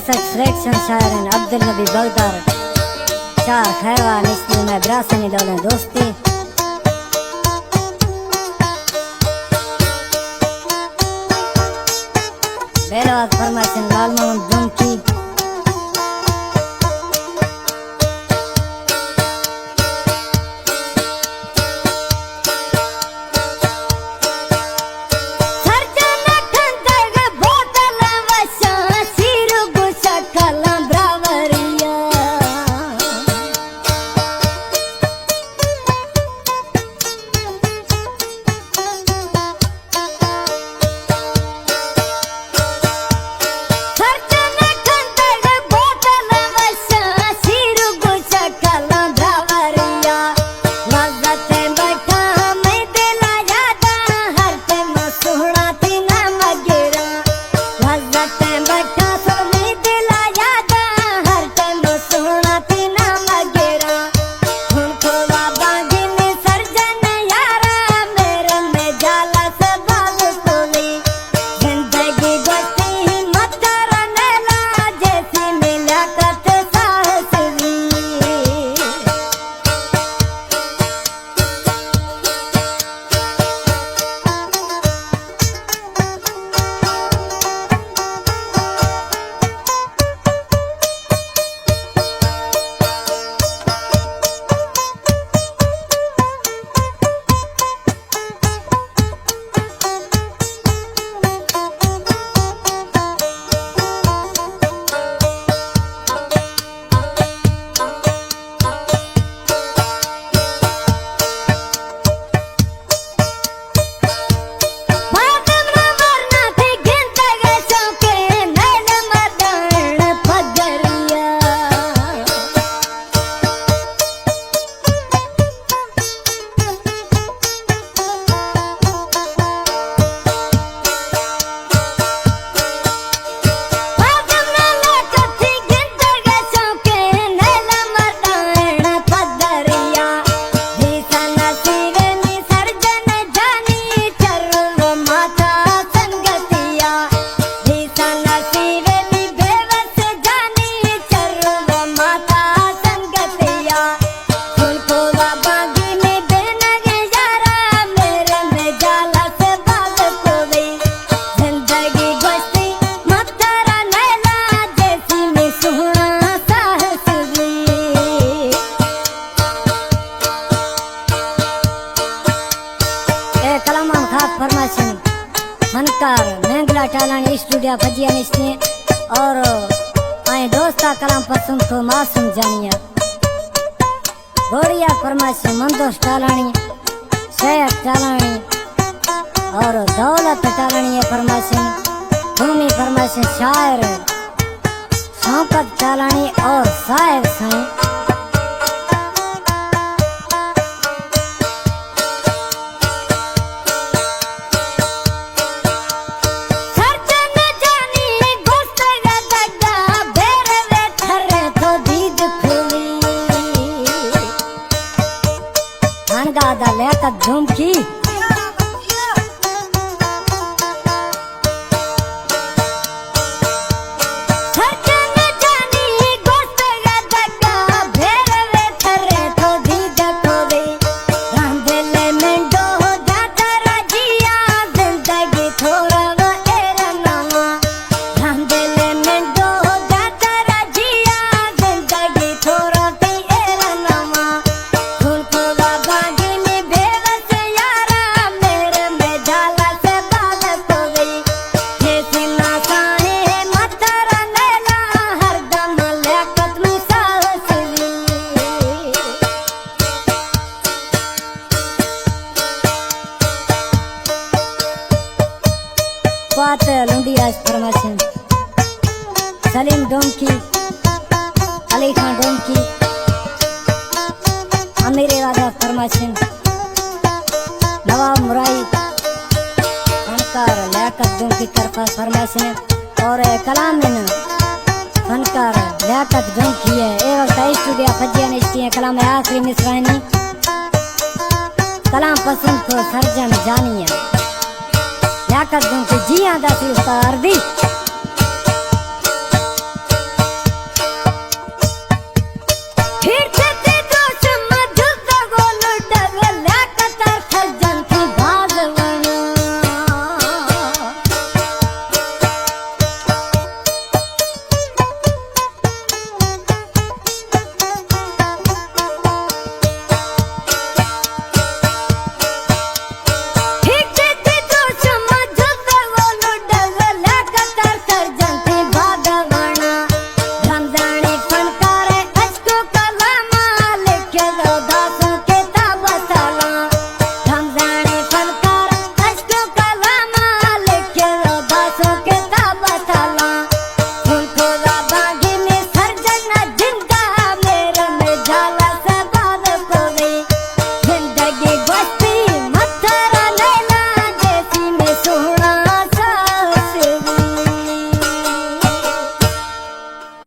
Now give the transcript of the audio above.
बेशक selection Sharon Abdul नबी बगदार शाह खैरवा निस्ती में ब्रासनी दौले दोस्ती बेलवाद फरमाइशन लाल मोहम्मद दुमकी फनकार मेंगला टालानी स्टूडियो भजिया निस्ती और आए दोस्ता कलाम पसंद को मासूम जानिया गोड़िया फरमाइश मंदोश टालानी शेख टालानी और दौलत टालानी फरमाइश भूमि फरमाइश शायर शौकत टालानी और साहिब साईं गादा लियाकत झुमकी लुंडिया फरमाइशन सलीम डोमकी अली खान डोमकी अमीर वादा फरमाइशन नवाब मुराई फनकार लियाकत डोमकी तरफा फरमाइशन और कलाम फनकार लियाकत डोमकी है ए वक्त स्टूडियो भजिया निस्ती है कलाम आखिरी मिसरानी कलाम पसंद को सर्जन जानिया लियाकत डोमकी जी हाँ दासी उस्ताद अर्दी